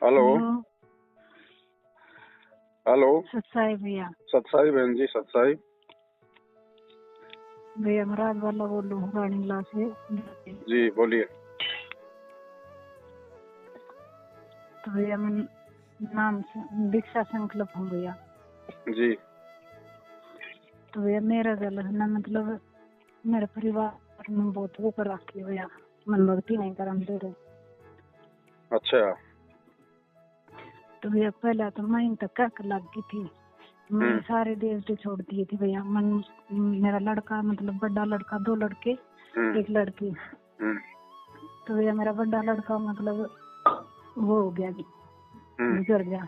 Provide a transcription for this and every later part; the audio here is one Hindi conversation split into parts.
Hello hello hello. सत्साई भैया। सत्साई बहन जी, सत्साई। भैया महाराज वाला बोलूँ रानीला से। जी बोलिए। तो भैया मैं नाम से दीक्षा संकल्प हूँ भैया जी। तो भैया मेरा गल है ना, मतलब मेरे परिवार में बहुत वो कर रखी है भैया, मन भक्ति नहीं करम दे रहे। अच्छा। तो भैया पहले तो मैं तक लग गई थी, मैं सारे देवते छोड़ दिए थे भैया। मन मेरा लड़का मतलब बड़ा लड़का, 2 लड़के 1 लड़की। तो भैया मेरा बड़ा लड़का मतलब वो हो गया, गुजर गया,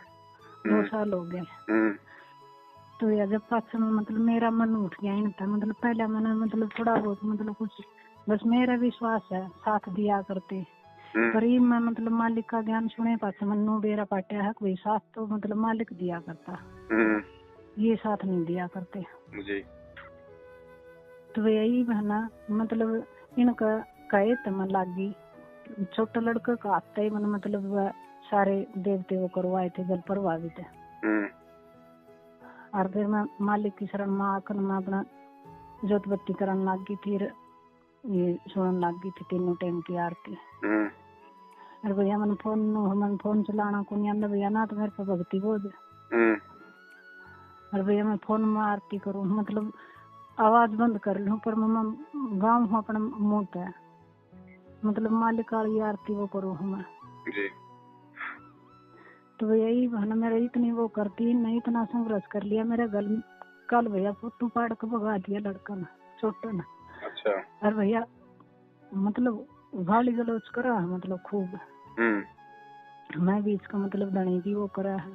2 साल हो गए। तो भैया जब पाछा में मतलब मेरा मन उठ गया ही था, मतलब पहले मैंने मतलब थोड़ा बहुत मतलब कुछ बस मेरा विश्वास है साथ दिया करते, पर ये मैं मतलब मालिक का ज्ञान सुने पास मनु बेरा पाटिया है कोई साथ तो मतलब मालिक दिया करता, ये साथ नहीं दिया करते जी। तो यही बहना मतलब इनका कहे तो मन लागी छोटा लड़का का आता ही मन मतलब सारे देवते वो करवाए थे जल प्रभावित है। और फिर मैं मालिक की शरण में आकर मैं अपना जोत बत्ती करने लग गई, फिर ये सुनने लग गई थी 3 टाइम की आरती। अरे भैया मन फोन चलाना को नहीं आंदा भैया ना, तो मेरे पे भक्ति बोझ। अरे भैया मैं फोन में आरती करूँ मतलब आवाज बंद कर लूँ, पर मैं गाँव हूँ अपना मुँह पे मतलब मालिक वाली आरती वो करूँ मैं जी। तो भैया यही बहना मेरा इतनी वो करती नहीं, इतना संघर्ष कर लिया मेरे गल कल भैया फोटो पाड़ के भगा दिया लड़का ना, छोटा ना। अच्छा। अरे भैया मतलब गाली गलौज करा है मतलब खूब। मैं भी इसका मतलब धनी भी वो करा है।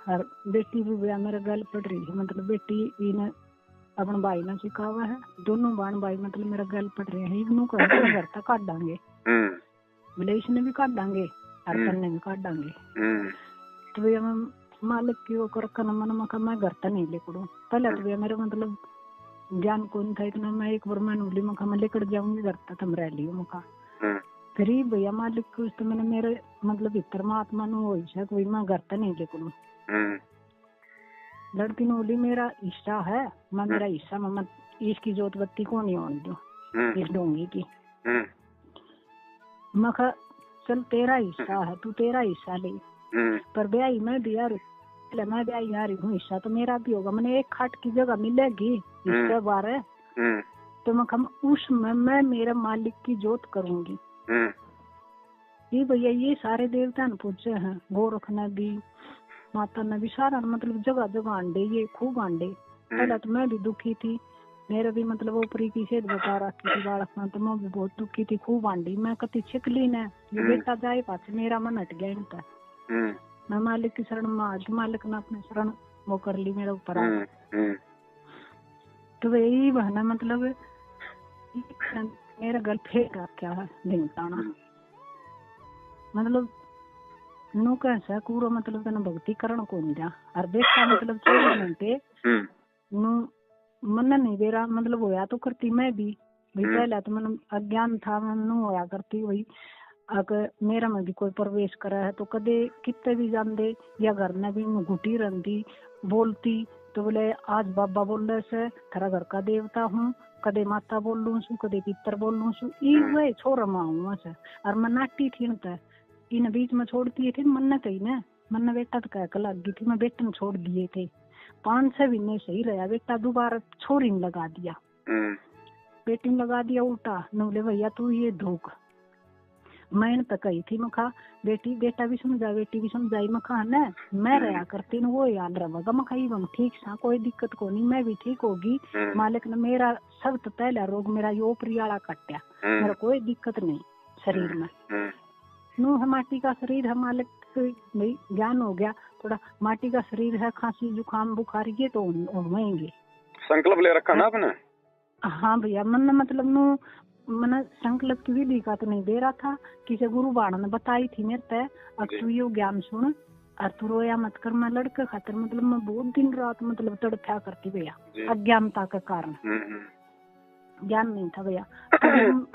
और बेटी भी भैया मेरे गल पड़ रही है, मतलब बेटी ने अपने भाई ने सिखावा है, दोनों बहन भाई मतलब मेरा गल पड़ रहे हैं। इग्नू का घर तक काट डांगे, विलेश ने भी काट डांगे और तन्ने भी काट डांगे। तो भैया मैं मालिक की वो कर मन मका मैं घर तक नहीं लेकर पहले तो भैया मेरे मतलब ज्ञान कौन था इतना, मैं एक बार मैं नूली मका मैं लेकर जाऊंगी घर तक तुम रह लियो मका। फिर ही भैया मालिक को तो मैंने मेरे मतलब भीतर में आत्मा नु हो कोई मैं घर तक नहीं लेकर लड़की नूली मेरा हिस्सा है, मैं मेरा हिस्सा मैं इसकी जोत बत्ती को नहीं होने दो इस डोंगी की। मखा चल तेरा हिस्सा है, तू तेरा हिस्सा ले, पर ब्याही मैं भी यार मैं ब्याही आ रही हूँ, हिस्सा तो मेरा भी होगा। मैंने एक खाट की जगह मिलेगी इसके बारे तो मैं उसमें मैं मेरा मालिक की जोत करूंगी। ये भैया ये सारे देवता ने पूछे हैं, गोरखनाथ भी माता ने भी सारा मतलब जगह जगह अंडे ये खूब अंडे। पहले तो मैं भी दुखी थी, मेरे भी मतलब ऊपरी की सेध बता रखी थी बालक में, तो मैं भी बहुत दुखी थी, खूब आंडी मैं कति छिकली ने ये बेटा जाए पास मेरा मन हट गया इनका। मैं मालिक की शरण में आज मालिक ने अपने शरण वो कर ली मेरे ऊपर आ। तो यही बहना मतलब मेरा गल फेंक रखा है ढिंगताना मतलब नु कैसा पूरा मतलब तेना भक्ति करण को नहीं जा और बेटा मतलब 24 घंटे नु मन नहीं बेरा मतलब होया तो करती मैं भी भाई पहले तो मन अज्ञान था मैं नु होया करती वही। अगर मेरा में भी कोई प्रवेश करा है तो कदे कितने भी जान दे या घर में भी घुटी रहती बोलती तो बोले आज बाबा बोल रहे से थारा घर का देवता हूँ, कदे माता बोल लू छू कदे पितर बोल लू छू ई वे छोरा माँ से। और मैं नाटी थी न इन बीच में छोड़ती थी मन न कही ना मन न बेटा तो कह लग गई थी, मैं बेटे में छोड़ दिए थे 5-6 महीने सही रहा, बेटा दोबारा छोरी में लगा दिया, बेटी में लगा दिया उल्टा नूले भैया तू ये धोख। मैंने तो कही थी मखा बेटी बेटा भी समझा बेटी भी समझाई मखा न मैं रहा करती न वो याद रहेगा मखा ही ठीक सा कोई दिक्कत को नहीं, मैं भी ठीक होगी। मालिक ने मेरा सब तो पहला रोग मेरा यो प्रियाला कट्या, मेरा कोई दिक्कत नहीं शरीर में नु है माटी का शरीर है, मालिक ज्ञान हो गया थोड़ा माटी का शरीर है, खांसी जुकाम बुखार ये तो होंगे। संकल्प ले रखा ना आपने? हाँ भैया मन मतलब नु मैंने संकल्प की विधि का तो नहीं दे रहा था, किसी गुरु बाण ने बताई थी मेरे पे अब तू ये ज्ञान सुन और तू रोया मत कर। मैं लड़के खातर मतलब मैं बहुत दिन रात मतलब तड़फ्या करती भैया अज्ञानता के कारण। ज्ञान नहीं था भैया। तो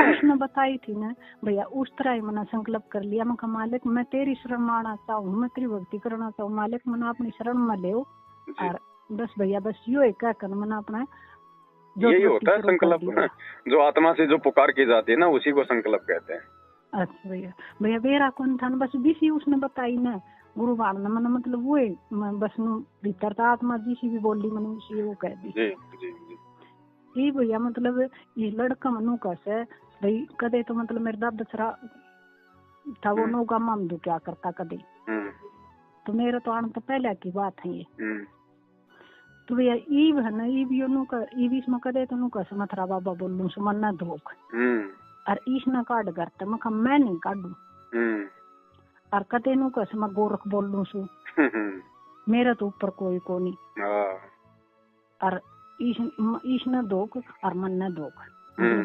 उसने बताई थी ना भैया, उस तरह ही मैंने संकल्प कर लिया। मैं कहा मालिक मैं तेरी शरण माना चाहूँ, मैं तेरी भक्ति करना चाहूँ, मालिक मैंने अपनी शरण में ले। और बस भैया बस यो है क्या करना, मैंने अपना यही होता है संकल्प। जो आत्मा से जो पुकार की जाती है ना, उसी को संकल्प कहते हैं। अच्छा भैया, भैया बेरा कौन था बस बीसी उसने बताई ना गुरु ने मैंने मतलब वो है बस नु भीतर था आत्मा जिसी भी बोली मैंने उसी वो कह दी। जी जी जी। ये भैया मतलब ये लड़का मनु कैसे भाई कदे तो मतलब मेरे दादा दसरा था वो नौका माम दो क्या करता कदे, तो मेरा तो आने तो पहले की बात है ये। तो भैया ईव है ना, ईव यो नु का ईव इसमें कदे तो नु कैसे मथुरा बाबा बोलूं सो मन ना धोख और ईश ना काट करते मैं नहीं काटू और कते नु कैसे मैं गोरख बोलूं सु मेरा तो ऊपर कोई को नहीं और ईश न दोक और मन न दोक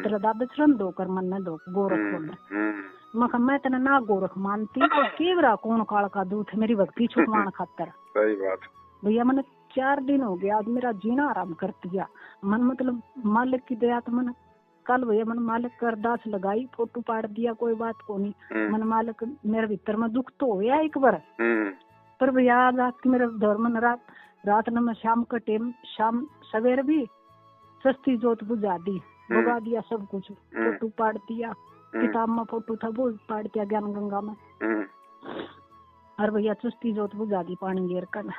तेरा दादा शरण दोक और मन न दोक गोरख बोले। मैं तेना ना गोरख मानती केवरा कौन काल का दूध मेरी भक्ति छुपवान खातर। सही बात भैया मैंने 4 दिन हो गया आज मेरा जीना आराम कर दिया। मन मतलब मालिक की दया तो मैंने कल भैया मैंने मालिक कर अरदास लगाई, फोटो पाड़ दिया, कोई बात को नहीं। मन मालिक मेरे भीतर में दुख तो हो गया एक बार, पर भैया आज रात मेरे दौर में रात न मैं शाम का टाइम शाम सवेर भी सस्ती जोत बुझा दी, भगा दिया सब कुछ, फोटो पाड़ दिया, किताब में फोटो था वो पाड़ दिया ज्ञान गंगा में, और भैया सस्ती जोत बुझा दी पानी गिर कर।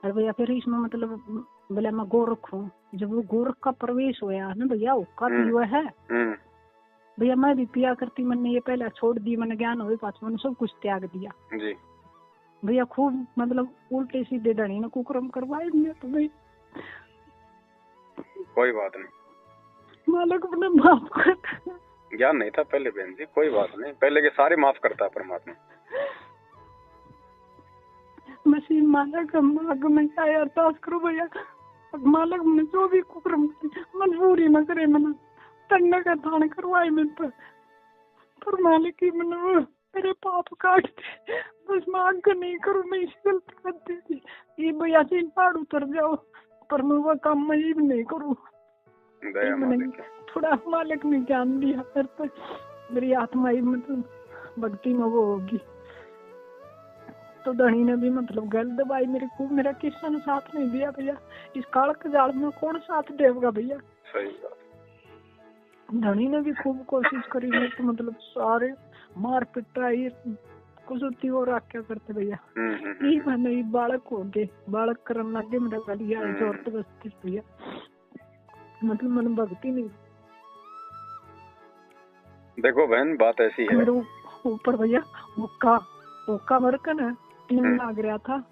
और भैया फिर इसमें मतलब बोले मैं गोरख हूँ, जब वो गोरख का प्रवेश हुआ ना भैया उसका पीवा है भैया मैं भी पिया करती, मैंने ये पहले छोड़ दी, मैंने ज्ञान हुए पास मैंने सब कुछ त्याग दिया जी। भैया खूब मतलब उल्टे सीधे धनी ने कुकर्म करवाए तो भाई कोई बात नहीं, मालिक अपने माफ कर। ज्ञान नहीं था पहले बहन जी, कोई बात नहीं, पहले के सारे माफ करता है परमात्मा। मसीह मालिक मांग में चाहे अरदास करो भैया, मालिक ने जो भी कुकर्म मजबूरी न करे मैंने तन्ना का दान करवाए मेरे पर मालिक की मैंने मेरे पाप काट दे, बस मैं आगे नहीं करूँ, मैं इसी गलती करती थी ये भैया से पहाड़ उतर जाओ, पर मैं वो काम मैं ही नहीं करूँ। थोड़ा मालिक ने ज्ञान दिया पर मेरी आत्मा ही मतलब भक्ति में वो होगी, तो धनी ने भी मतलब गल दबाई मेरे को, मेरा किसी ने साथ नहीं दिया भैया, इस काल के जाल में कौन साथ देगा भैया। सही बात। धनी ने भी खूब कोशिश करी, मैं तो मतलब सारे मार पिटाई कुछ और क्या करते भैया। ये मैंने बालक हो गए, बालक करने लगे मेरा गलिया जोर तो बस्ती भैया, मतलब मन भक्ति नहीं। देखो बहन बात ऐसी है मेरे ऊपर भैया ओका मरकन है टीम लाग रहा था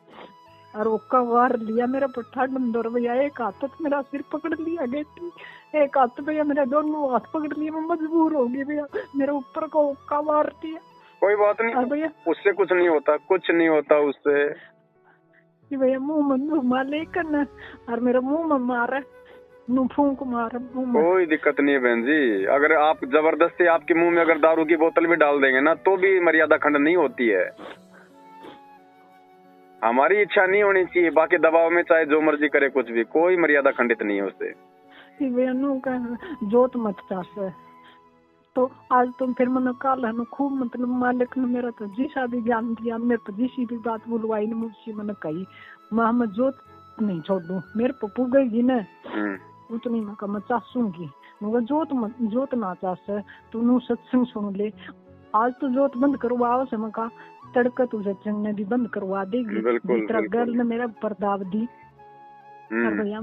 और ओका वार लिया मेरा पट्टा डंडोर भैया, एक हाथ तो मेरा सिर पकड़ लिया गेटी, एक हाथ भैया मेरा दोनों हाथ पकड़ लिए, मैं मजबूर हो गई भैया, मेरे ऊपर का ओका वार दिया। कोई बात नहीं भैया, उससे कुछ नहीं होता, कुछ नहीं होता उससे भैया, मुंह में माले करना और मेरा मुंह में मारा फूंक मारा मुंह में। कोई दिक्कत नहीं है बहन जी, अगर आप जबरदस्ती आपके मुंह में अगर दारू की बोतल भी डाल देंगे ना तो भी मर्यादा खंड नहीं होती है, हमारी इच्छा नहीं होनी चाहिए, बाकी दबाव में चाहे जो मर्जी करे कुछ भी, कोई मर्यादा खंडित नहीं है उससे। जोत मत चाहे तो आज तुम फिर मैंने काल है खूब मतलब मालिक ने मेरा तो जिसा भी ज्ञान दिया, मेरे तो जिसी भी बात बुलवाई ने मुझसे मैंने कही मैं जोत नहीं छोड़ दूं, मेरे पप्पू गई ना उतनी मैं चासूंगी, मगर जोत ना चाहे तू सत्संग सुन ले, आज तो जोत बंद करवाओ से मैं कहा तड़का तू सत्संग ने भी बंद करवा देगी, गर्ल ने मेरा परदाव दी। और भैया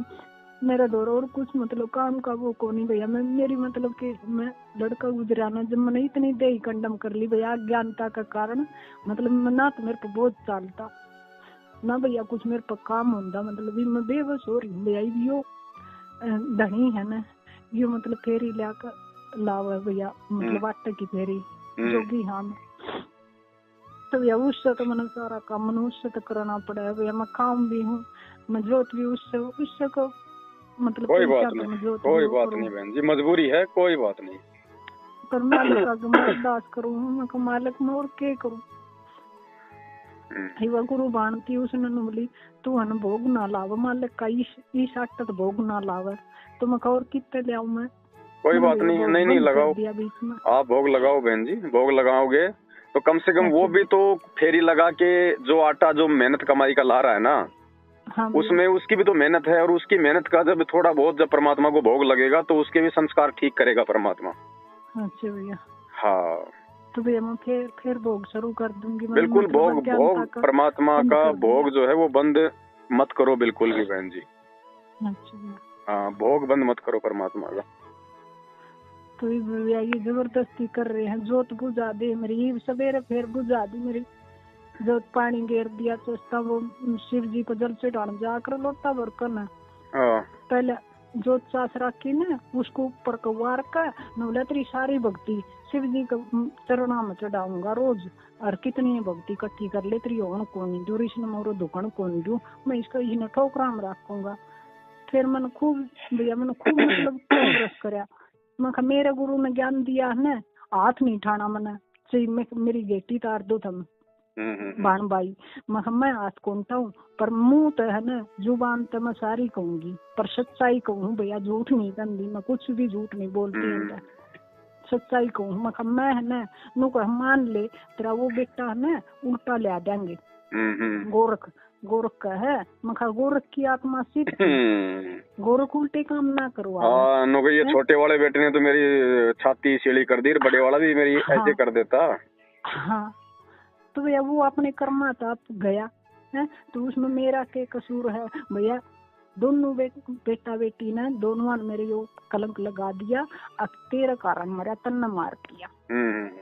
मेरा दौर और कुछ मतलब काम का वो को नहीं भैया, मैं मेरी मतलब कि मैं लड़का गुजराना जब मैंने इतनी दे कंडम कर ली भैया अज्ञानता का कारण, मतलब ना तो मेरे पे बहुत चालता ना भैया कुछ मेरे पे काम होता, मतलब मैं बेबस हो रही हूँ भैया। यो धनी है ना यो मतलब फेरी लाकर लावा भैया, मतलब आटे की फेरी जोगी हम तो भैया उससे तो मैंने सारा काम मैंने उससे तो करना पड़ा है भैया, मैं काम भी हूँ मैं जोत भी उससे को मतलब कोई बात नहीं बहन जी, मजबूरी है, कोई बात नहीं, पर मालिक का मैं अरदास करूँ, मैं मालिक में और क्या करूँ। हिवा गुरु बाणती उसने बोली तू हन भोग ना लाव मालिक का इस आटत भोग ना लावे तो मैं और कितने ले आऊं मैं। कोई बात नहीं, नहीं लगाओ, आप भोग लगाओ बहन जी, भोग लगाओगे तो कम से कम वो भी तो फेरी लगा के जो आटा जो मेहनत कमाई का ला रहा है ना, हाँ, उसमें उसकी भी तो मेहनत है, और उसकी मेहनत का जब थोड़ा बहुत जब परमात्मा को भोग लगेगा तो उसके भी संस्कार ठीक करेगा परमात्मा। अच्छा भैया। हाँ तो भैया मैं फिर भोग शुरू कर दूंगी। बिल्कुल भोग परमात्मा का भोग जो है वो बंद मत करो बिल्कुल भी बहन जी। अच्छा। हाँ भोग बंद मत करो परमात्मा का। तो भैया ये जबरदस्ती कर रहे हैं, जोत बुझा दे मेरी, सवेरे फिर बुझा दी मेरी जोत, पानी घेर दिया तो वो शिव जी को जल से डाल जाकर लोटा भर कर ना पहले जोत सास रखी ना उसको ऊपर कवार का नवरात्रि सारी भक्ति शिव जी के चरणों में चढ़ाऊंगा रोज, और कितनी भक्ति इकट्ठी कर ले तेरी होन कौन जो ऋषि मोरो दुखन कौन दू मैं इसका इसने ठोकरा में रखूंगा। फिर मैंने खूब भैया मैंने खूब मतलब रस कराया। मैं मेरे गुरु ने ज्ञान दिया है ना, हाथ नहीं उठाना मैंने, मेरी गेटी तार दो थम बाण बाई मैं हाथ कौनता हूँ पर मुंह तो है ना जुबान तो मैं सारी कहूंगी पर सच्चाई कहूँ भैया, झूठ नहीं कहती मैं, कुछ भी झूठ नहीं बोलती हूँ, सच्चाई कहूँ मैं है ना नु को मान ले तेरा वो बेटा है ना उल्टा ले देंगे गोरख का है मखा गोरख की आत्मा सीख गोरख उल्टे काम ना करो। हाँ ये छोटे वाले बेटे ने तो मेरी छाती सीढ़ी कर दी, बड़े वाला भी मेरी ऐसे कर देता। हाँ तो भैया वो अपने कर्मा था गया है तो उसमें मेरा क्या कसूर है भैया। दोनों बेटा बेटी ने दोनों ने मेरे यो कलंक लगा दिया, अब तेरा कारण मरा तन्ने मार किया,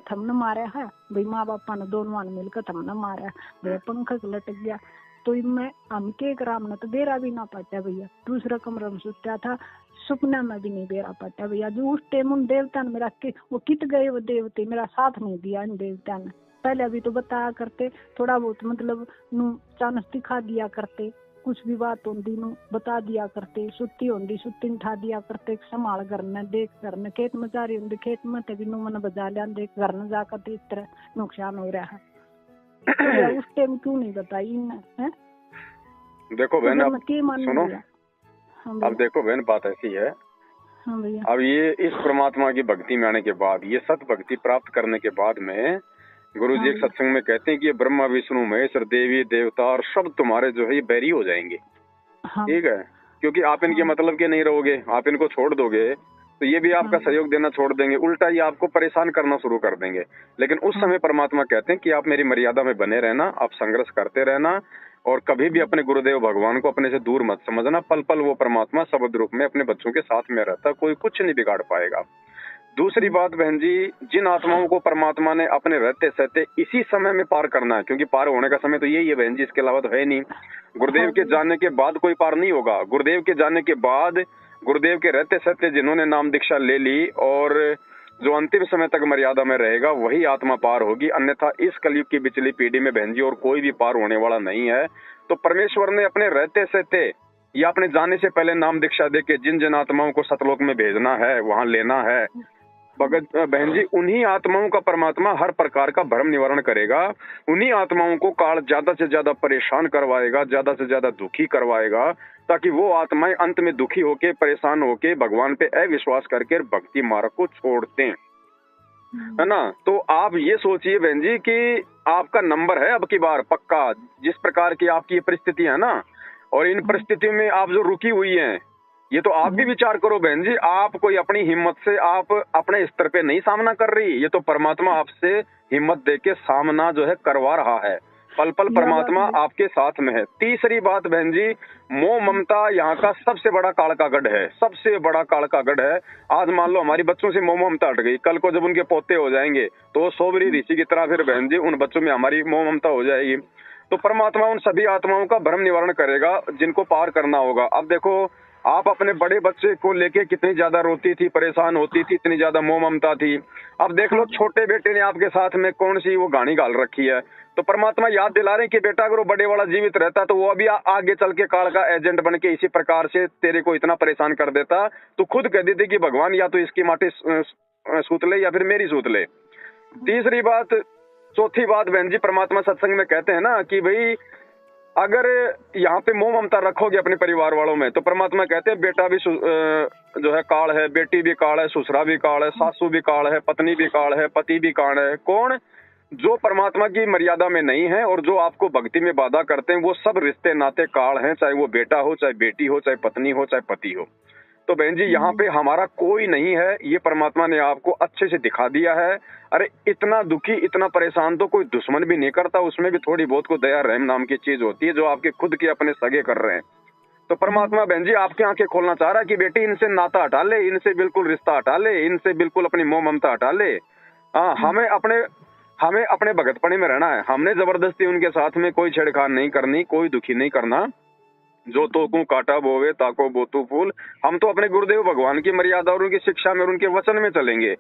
थमने मारा है भाई, माँ बापा ने दोनों ने मिलकर थमने मारा भैया, पंख लट गया तो मैं हम के ग्राम ने तो बेरा भी ना पाता भैया, दूसरा कमरा में सुता था, सपना में भी नहीं बेरा पाता भैया। जो उस टाइम उन देवता ने मेरा वो कित गए वो देवते, मेरा साथ नहीं दिया इन देवता ने, पहले अभी तो बताया करते थोड़ा बहुत मतलब चानस दिखा दिया करते, कुछ भी बात होती नु बता दिया करते, सुत्ती होती सुत्ती उठा दिया करते, संभाल घर में देख घर में, खेत में जा रही होंगी खेत में तभी नु मन बजा लिया देख घर में जाकर इस तरह नुकसान हो रहा है। तो उस टाइम क्यों नहीं बताई है? देखो बहन अब सुनो, अब देखो बहन बात ऐसी है, हाँ भैया, अब ये इस परमात्मा की भक्ति में आने के बाद, ये सत भक्ति प्राप्त करने के बाद में गुरु जी एक सत्संग में कहते हैं कि ये ब्रह्मा विष्णु महेश और देवी देवता और सब तुम्हारे जो है ये बैरी हो जाएंगे। ठीक है, क्योंकि आप इनके मतलब के नहीं रहोगे, आप इनको छोड़ दोगे तो ये भी आपका सहयोग देना छोड़ देंगे, उल्टा ये आपको परेशान करना शुरू कर देंगे। लेकिन उस समय परमात्मा कहते हैं कि आप मेरी मर्यादा में बने रहना, आप संघर्ष करते रहना, और कभी भी अपने गुरुदेव भगवान को अपने से दूर मत समझना। पल पल वो परमात्मा शब्द रूप में अपने बच्चों के साथ में रहता, कोई कुछ नहीं बिगाड़ पाएगा। दूसरी बात बहन जी, जिन आत्माओं को परमात्मा ने अपने रहते सहते इसी समय में पार करना है, क्योंकि पार होने का समय तो यही है बहन जी, इसके अलावा तो है नहीं। गुरुदेव के जाने के बाद कोई पार नहीं होगा। गुरुदेव के जाने के बाद गुरुदेव के रहते सहते जिन्होंने नाम दीक्षा ले ली और जो अंतिम समय तक मर्यादा में रहेगा वही आत्मा पार होगी, अन्यथा इस कलयुग की बिचली पीढ़ी में बहन जी और कोई भी पार होने वाला नहीं है। तो परमेश्वर ने अपने रहते सहते या अपने जाने से पहले नाम दीक्षा दे के जिन जिन आत्माओं को सतलोक में भेजना है, वहां लेना है भगत बहन जी, उन्हीं आत्माओं का परमात्मा हर प्रकार का भ्रम निवारण करेगा। उन्हीं आत्माओं को काल ज्यादा से ज्यादा परेशान करवाएगा, ज्यादा से ज्यादा दुखी करवाएगा, ताकि वो आत्माएं अंत में दुखी होके परेशान होके भगवान पे अविश्वास करके भक्ति मार्ग को छोड़ते हैं, है ना। तो आप ये सोचिए बहन जी कि आपका नंबर है अब की बार पक्का, जिस प्रकार की आपकी ये परिस्थिति है ना, और इन परिस्थितियों में आप जो रुकी हुई हैं, ये तो आप भी विचार करो बहन जी, आप कोई अपनी हिम्मत से आप अपने स्तर पे नहीं सामना कर रही, ये तो परमात्मा आपसे हिम्मत देके सामना जो है करवा रहा है। पल पल परमात्मा आपके साथ में है। तीसरी बात बहन जी, मोह ममता यहाँ का सबसे बड़ा काल का गढ़ है, सबसे बड़ा काल का गढ़ है। आज मान लो हमारी बच्चों से मोह ममता हट गई, कल को जब उनके पोते हो जाएंगे तो सोबरी ऋषि की तरह फिर बहन जी उन बच्चों में हमारी मोह ममता हो जाएगी। तो परमात्मा उन सभी आत्माओं का भ्रम निवारण करेगा जिनको पार करना होगा। अब देखो, आप अपने बड़े बच्चे को लेके कितनी ज्यादा रोती थी, परेशान होती थी, इतनी ज्यादा मोह ममता थी। अब देख लो छोटे बेटे ने आपके साथ में कौन सी वो गाड़ी गाल रखी है। तो परमात्मा याद दिला रहे कि बेटा अगर वो बड़े वाला जीवित रहता तो वो अभी आगे चल के काल का एजेंट बन के इसी प्रकार से तेरे को इतना परेशान कर देता। तो खुद कह देती कि भगवान या तो इसकी माटी सूत ले या फिर मेरी सूत ले। तीसरी बात, चौथी बात बहन जी, परमात्मा सत्संग में कहते हैं ना कि भाई अगर यहाँ पे मोह ममता रखोगे अपने परिवार वालों में, तो परमात्मा कहते हैं बेटा भी जो है काल है, बेटी भी काल है, ससुरा भी काल है, सासू भी काल है, पत्नी भी काल है, पति भी काल है। कौन? जो परमात्मा की मर्यादा में नहीं है और जो आपको भक्ति में बाधा करते हैं, वो सब रिश्ते नाते काल हैं, चाहे वो बेटा हो, चाहे बेटी हो, चाहे पत्नी हो, चाहे पति हो। तो बहन जी यहाँ पे हमारा कोई नहीं है, ये परमात्मा ने आपको अच्छे से दिखा दिया है। अरे इतना दुखी, इतना परेशान तो कोई दुश्मन भी नहीं करता, उसमें भी थोड़ी बहुत को दया रहम नाम की चीज होती है, जो आपके खुद के अपने सगे कर रहे हैं। तो परमात्मा बहन जी आपकी आंखें खोलना चाह रहा है कि बेटी इनसे नाता हटा ले, इनसे बिल्कुल रिश्ता हटा ले, इनसे बिल्कुल अपनी मोह ममता हटा ले। हाँ, हमें अपने भगतपणे में रहना है। हमने जबरदस्ती उनके साथ में कोई छेड़खानी नहीं करनी, कोई दुखी नहीं करना। जो तो को काटा बोवे ताको बोतू फूल। हम तो अपने गुरुदेव भगवान की मर्यादा और उनकी शिक्षा में और उनके वचन में चलेंगे।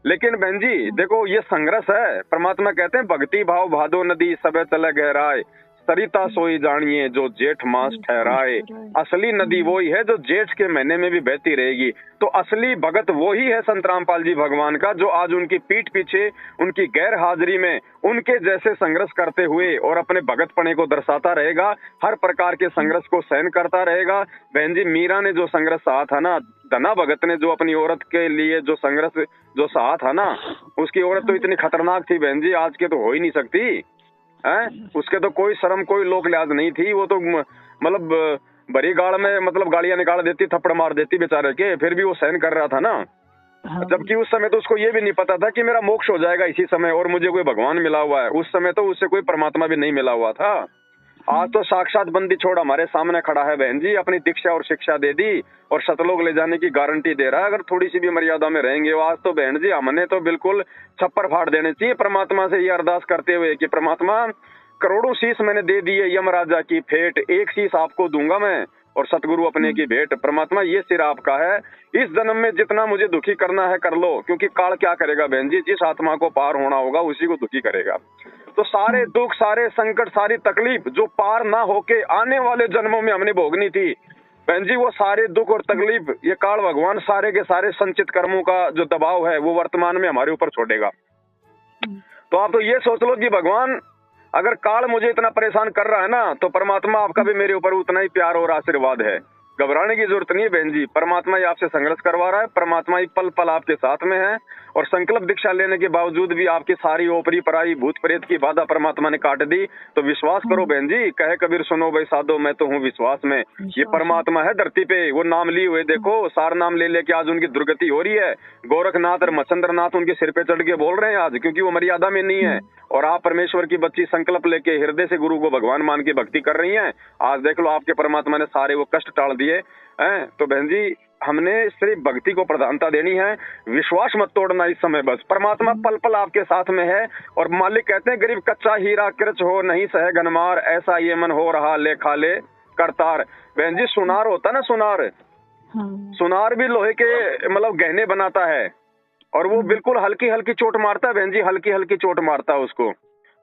लेकिन बहन जी देखो, ये संघर्ष है। परमात्मा कहते हैं भक्ति भाव भादो नदी सबे चले गहराए, सरिता सोई जानिए जो जेठ मास ठहराए। असली नदी वही है जो जेठ के महीने में भी बहती रहेगी। तो असली भगत वही है संत रामपाल जी भगवान का, जो आज उनकी पीठ पीछे उनकी गैर हाजिरी में उनके जैसे संघर्ष करते हुए और अपने भगतपने को दर्शाता रहेगा, हर प्रकार के संघर्ष को सहन करता रहेगा। बहन जी मीरा ने जो संघर्ष सहा था ना, धना भगत ने जो अपनी औरत के लिए जो संघर्ष जो सहा था ना, उसकी औरत तो इतनी खतरनाक थी बहन जी, आज के तो हो ही नहीं सकती है। उसके तो कोई शर्म कोई लोक लिहाज नहीं थी। वो तो मतलब बड़ी गाड़ में मतलब गालियां निकाल देती, थप्पड़ मार देती बेचारे के, फिर भी वो सहन कर रहा था ना। जबकि उस समय तो उसको ये भी नहीं पता था कि मेरा मोक्ष हो जाएगा इसी समय और मुझे कोई भगवान मिला हुआ है। उस समय तो उससे कोई परमात्मा भी नहीं मिला हुआ था। आज तो साक्षात बंदी छोड़ हमारे सामने खड़ा है बहन जी, अपनी दीक्षा और शिक्षा दे दी और सतलोक ले जाने की गारंटी दे रहा है, अगर थोड़ी सी भी मर्यादा में रहेंगे। आज तो बहन जी हमने तो बिल्कुल छप्पर फाड़ देने चाहिए परमात्मा से ये अरदास करते हुए कि परमात्मा करोड़ों शीश मैंने दे दिए यमराजा की फेट, एक शीश आपको दूंगा मैं और सतगुरु अपने की भेंट। परमात्मा ये सिर आपका है, इस जन्म में जितना मुझे दुखी करना है कर लो, क्योंकि काल क्या करेगा बहन जी, जिस आत्मा को पार होना होगा उसी को दुखी करेगा। तो सारे दुख, सारे संकट, सारी तकलीफ जो पार ना होके आने वाले जन्मों में हमने भोगनी थी बहन जी, वो सारे दुख और तकलीफ ये काल भगवान सारे के सारे संचित कर्मों का जो दबाव है वो वर्तमान में हमारे ऊपर छोड़ेगा। तो आप तो ये सोच लो कि भगवान अगर काल मुझे इतना परेशान कर रहा है ना, तो परमात्मा आपका भी मेरे ऊपर उतना ही प्यार और आशीर्वाद है। घबराने की जरूरत नहीं है बहन जी, परमात्मा ही आपसे संघर्ष करवा रहा है, परमात्मा ही पल पल आपके साथ में है। और संकल्प दीक्षा लेने के बावजूद भी आपकी सारी ओपरी पराई भूत प्रेत की बाधा परमात्मा ने काट दी। तो विश्वास करो बहन जी, कहे कबीर सुनो भाई साधो मैं तो हूँ विश्वास में। ये परमात्मा है धरती पे, वो नाम लिए हुए देखो, सार नाम ले लेके आज उनकी दुर्गति हो रही है। गोरखनाथ और मच्छंद्रनाथ उनके सिर पे चढ़ के बोल रहे हैं आज, क्योंकि वो मर्यादा में नहीं है। और आप परमेश्वर की बच्ची संकल्प लेके हृदय से गुरु को भगवान मान के भक्ति कर रही हैं। आज देख लो आपके परमात्मा ने सारे वो कष्ट टाल दिए हैं। तो बहन जी हमने सिर्फ भक्ति को प्रधानता देनी है, विश्वास मत तोड़ना इस समय। बस परमात्मा पल पल आपके साथ में है। और मालिक कहते हैं गरीब कच्चा हीरा कृच हो नहीं सह गनमार, ऐसा ये मन हो रहा ले खा ले करतार। बहन जी सुनार होता ना, सुनार भी लोहे के मतलब गहने बनाता है और वो बिल्कुल हल्की हल्की चोट मारता है बहन जी, हल्की हल्की चोट मारता है उसको,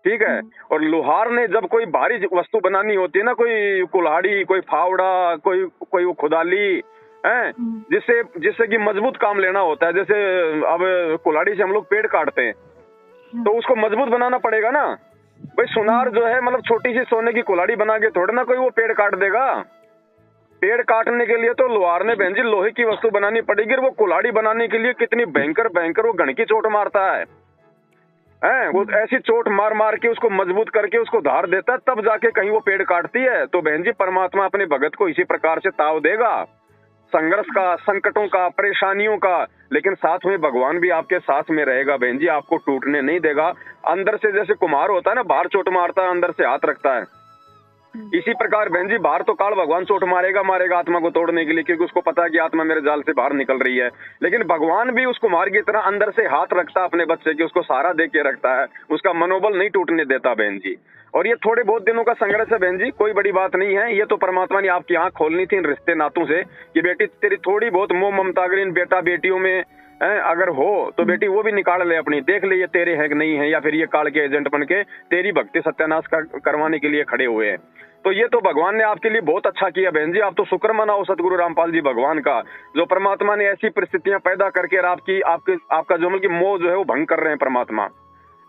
ठीक है। और लोहार ने जब कोई भारी वस्तु बनानी होती है ना, कोई कुल्हाड़ी, कोई फावड़ा, कोई वो खुदाली है, जिससे कि मजबूत काम लेना होता है। जैसे अब कुल्हाड़ी से हम लोग पेड़ काटते हैं तो उसको मजबूत बनाना पड़ेगा ना। भाई सुनार जो है मतलब छोटी सी सोने की कुल्हाड़ी बना के थोड़ा ना कोई वो पेड़ काट देगा। पेड़ काटने के लिए तो लोहार ने बहन जी लोहे की वस्तु बनानी पड़ेगी। वो कुल्हाड़ी बनाने के लिए कितनी भयंकर वो घन की चोट मारता है, वो ऐसी चोट मार मार के उसको मजबूत करके उसको धार देता है, तब जाके कहीं वो पेड़ काटती है। तो बहन जी परमात्मा अपने भगत को इसी प्रकार से ताव देगा, संघर्ष का, संकटों का, परेशानियों का, लेकिन साथ में भगवान भी आपके साथ में रहेगा बहन जी, आपको टूटने नहीं देगा। अंदर से जैसे कुम्हार होता है ना, बाहर चोट मारता है, अंदर से हाथ रखता है, इसी प्रकार बहन जी बाहर तो काल भगवान चोट मारेगा आत्मा को तोड़ने के लिए, क्योंकि उसको पता है कि आत्मा मेरे जाल से बाहर निकल रही है। लेकिन भगवान भी उस कुम्हार की तरह अंदर से हाथ रखता है अपने बच्चे की, उसको सहारा दे के रखता है, उसका मनोबल नहीं टूटने देता बहन जी। और ये थोड़े बहुत दिनों का संघर्ष है बहन जी, कोई बड़ी बात नहीं है। ये तो परमात्मा ने आपकी आंख खोलनी थी इन रिश्ते नातों से कि बेटी तेरी थोड़ी बहुत मोह ममता अगर इन बेटा बेटियों में अगर हो तो बेटी वो भी निकाल ले अपनी, देख ले ये तेरे हैं कि नहीं है, या फिर ये काल के एजेंट बन के तेरी भक्ति सत्यानाश करवाने के लिए खड़े हुए हैं। तो ये तो भगवान ने आपके लिए बहुत अच्छा किया बहन जी। आप तो शुक्र मनाओ सतगुरु रामपाल जी भगवान का, जो परमात्मा ने ऐसी परिस्थितियां पैदा करके आपका जो मतलब की मोह जो है वो भंग कर रहे हैं परमात्मा।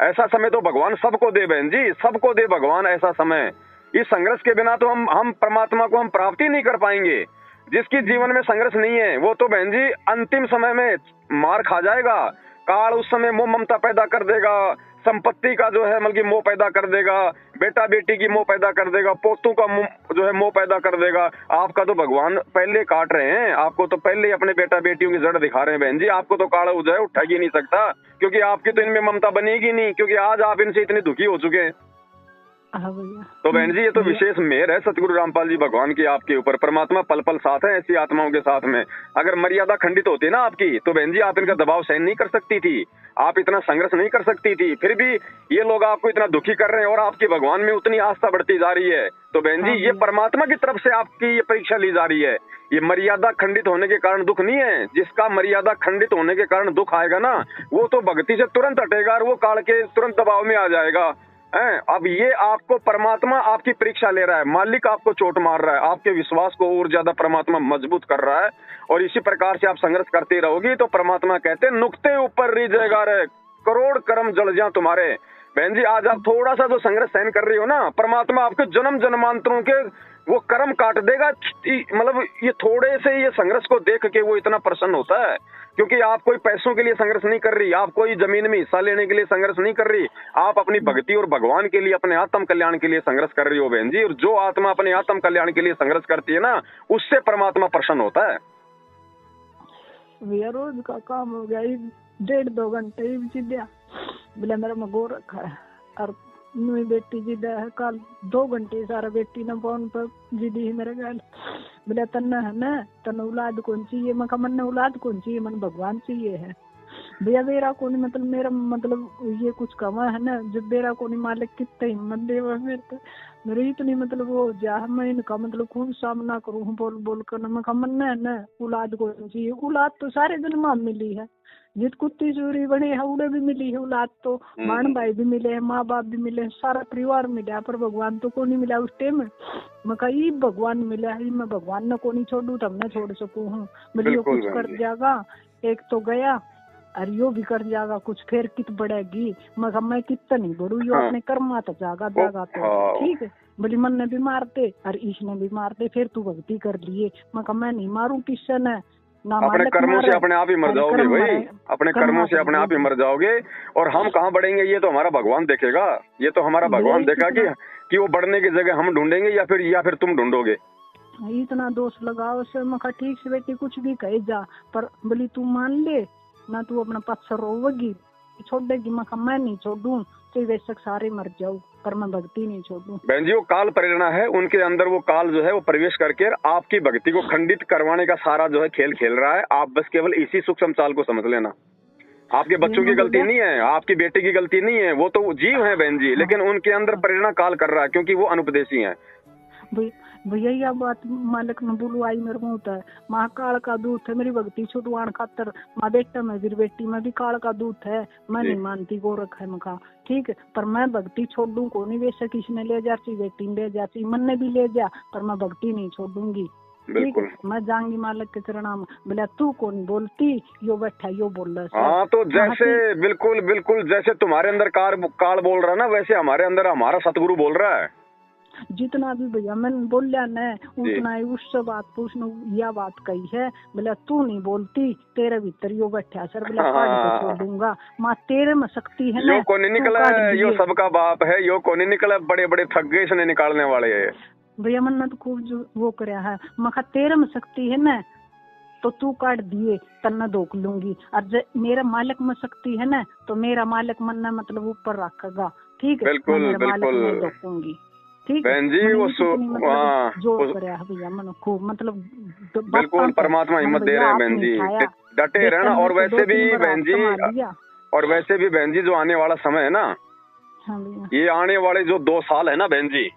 ऐसा समय तो भगवान सबको दे बहन जी, सबको दे भगवान ऐसा समय। इस संघर्ष के बिना तो हम परमात्मा को हम प्राप्ति नहीं कर पाएंगे। जिसकी जीवन में संघर्ष नहीं है वो तो बहन जी अंतिम समय में मार खा जाएगा। काल उस समय मोह ममता पैदा कर देगा, संपत्ति का जो है मतलब मोह पैदा कर देगा, बेटा बेटी की मोह पैदा कर देगा, पोतों का जो है मोह पैदा कर देगा। आपका तो भगवान पहले काट रहे हैं, आपको तो पहले ही अपने बेटा बेटियों की जड़ दिखा रहे हैं बहन जी। आपको तो काला जो है उठा ही नहीं सकता, क्योंकि आपकी तो इनमें ममता बनेगी नहीं, क्योंकि आज आप इनसे इतने दुखी हो चुके हैं। तो बहन जी ये तो विशेष मेहर है सतगुरु रामपाल जी भगवान की आपके ऊपर। परमात्मा पल पल साथ है ऐसी आत्माओं के साथ में। अगर मर्यादा खंडित होती ना आपकी तो बहन जी आप इनका दबाव सहन नहीं कर सकती थी, आप इतना संघर्ष नहीं कर सकती थी। फिर भी ये लोग आपको इतना दुखी कर रहे हैं और आपकी भगवान में उतनी आस्था बढ़ती जा रही है। तो बहन जी ये परमात्मा की तरफ से आपकी ये परीक्षा ली जा रही है। ये मर्यादा खंडित होने के कारण दुख नहीं है। जिसका मर्यादा खंडित होने के कारण दुख आएगा ना वो तो भक्ति से तुरंत हटेगा और वो काल के तुरंत दबाव में आ जाएगा। अब ये आपको परमात्मा आपकी परीक्षा ले रहा है, मालिक आपको चोट मार रहा है, आपके विश्वास को और ज्यादा परमात्मा मजबूत कर रहा है। और इसी प्रकार से आप संघर्ष करते रहोगी तो परमात्मा कहते हैं नुक्ते ऊपर रीझेगा रे, करोड़ कर्म जल जा तुम्हारे। बहन जी आज आप थोड़ा सा जो संघर्ष सहन कर रही हो ना, परमात्मा आपके जन्म जन्मांतरों के वो कर्म काट देगा। मतलब ये थोड़े से ये संघर्ष को देख के वो इतना प्रसन्न होता है, क्योंकि आप कोई पैसों के लिए संघर्ष नहीं कर रही, आप कोई जमीन में हिस्सा लेने के लिए संघर्ष नहीं कर रही, आप अपनी भक्ति और भगवान के लिए अपने आत्म कल्याण के लिए संघर्ष कर रही हो बहन जी। और जो आत्मा अपने आत्म कल्याण के लिए संघर्ष करती है ना उससे परमात्मा प्रसन्न होता है। भैया रोज का काम हो गया 1.5-2 घंटे बोले मेरा मगो रखा है और मेरी बेटी जिद है कल 2 घंटे सारा बेटी ने फोन पर जिदी है मेरे गल बोले तन्ना है ना तन औलाद कौन चाहिए, मैं मन ने औलाद कौन चाहिए, मन भगवान चाहिए है भैया। मेरा कौन मतलब मेरा मतलब ये कुछ कमा है ना जब मेरा कौन मालिक कितना हिम्मत दे मेरे इतनी मतलब वो जा मैं इनका मतलब खूब सामना करूँ बोल बोल कर मैं मन है ना औलाद कौन चाहिए। औलाद तो सारे जन्म मिली है, जित कुत्ती चूरी बने है उड़े भी मिली है औलाद, तो मान भाई भी मिले हैं, माँ बाप भी मिले, सारा परिवार मिला, पर भगवान तो को नहीं मिला उस टाइम। मैं कही भगवान मिला है, मैं भगवान न को नहीं छोड़ू तब न छोड़ सकू हूँ। बोले यो कुछ कर जाएगा एक तो गया और यो भी कर जाएगा कुछ फिर कित बढ़ेगी। मैं कितना नहीं बढ़ू यो अपने कर्म आता जागा जागा तो ठीक है। बोली मन ने भी मारते और ईश ने भी मारते फिर तू भक्ति कर लिए। मैं नहीं मारू किशन है ना, अपने कर्मों से अपने आप ही मर जाओगे भाई, अपने कर्मों से अपने आप ही मर जाओगे। और हम कहाँ बढ़ेंगे ये तो हमारा भगवान देखेगा, ये तो हमारा भगवान देखा कि वो बढ़ने की जगह हम ढूंढेंगे या फिर तुम ढूंढोगे। इतना दोष लगाओ से मैं ठीक से बेटी कुछ भी कहे जा, पर बोली तू मान ले ना तू अपना पत्थर रोवेगी छोड़ देगी। मैं नहीं छोड़ू तो वैसे सारे मर जाओ पर मैं भक्ति नहीं छोड़ू। बहन जी वो काल प्रेरणा है, उनके अंदर वो काल जो है वो प्रवेश करके आपकी भक्ति को खंडित करवाने का सारा जो है खेल खेल रहा है। आप बस केवल इसी सूक्ष्म चाल को समझ लेना। आपके बच्चों की गलती नहीं है, आपकी बेटी की गलती नहीं है, वो तो जीव है बहन जी, लेकिन उनके अंदर प्रेरणा काल कर रहा है क्योंकि वो अनुपदेशी है। भैया यह बात मालिक ने बोलू आई मेरे को होता है महाकाल का दूत है मेरी भक्ति छुटवाण खातर माँ बेटा में फिर बेटी में भी काल का दूत है। मैं नहीं मानती गोरख है मका ठीक है, पर मैं भक्ति छोड़ दूं को नहीं वैसे किसी ने ले जाती बेटी ने ले जाती मन ने भी ले जा, पर मैं भक्ति नहीं छोड़ दूंगी ठीक है। मैं जाऊंगी मालिक के चरणों में। बोला तू कौन बोलती यो बैठा यो बोल रहा। हाँ तो जैसे बिल्कुल बिल्कुल जैसे तुम्हारे अंदर काल बोल रहा है ना वैसे हमारे अंदर हमारा सतगुरु बोल रहा है। जितना भी भैया मैंने बोलिया न उतना ही उससे बात पूछना यह बात कही है। बोला तू नहीं बोलती तेरे भीतर यो बैठा सर बोला काट छोड़ दूंगा माँ तेरे में शक्ति है ना। यो कौन निकला यो सबका बाप है, यो कौन निकला बड़े बड़े थक गए इसने निकालने वाले है। भैया मन ने तो खूब जो वो कराया है मखा तेरे में शक्ति है ना तो तू काट दिए तन्ना धोख लूंगी, और मेरा मालिक में शक्ति है ना तो मेरा मालिक मन ने मतलब ऊपर रखेगा ठीक है। बिल्कुल बिल्कुल धोखूंगी ठीक बहन जी वो जो कराया भैया मन खूब मतलब बिल्कुल परमात्मा हिम्मत दे रहे हैं बहन जी, डटे रहना। और वैसे भी बहन जी और वैसे भी बहन जी जो आने वाला समय है ना ये आने वाले जो 2 साल है ना बहन जी,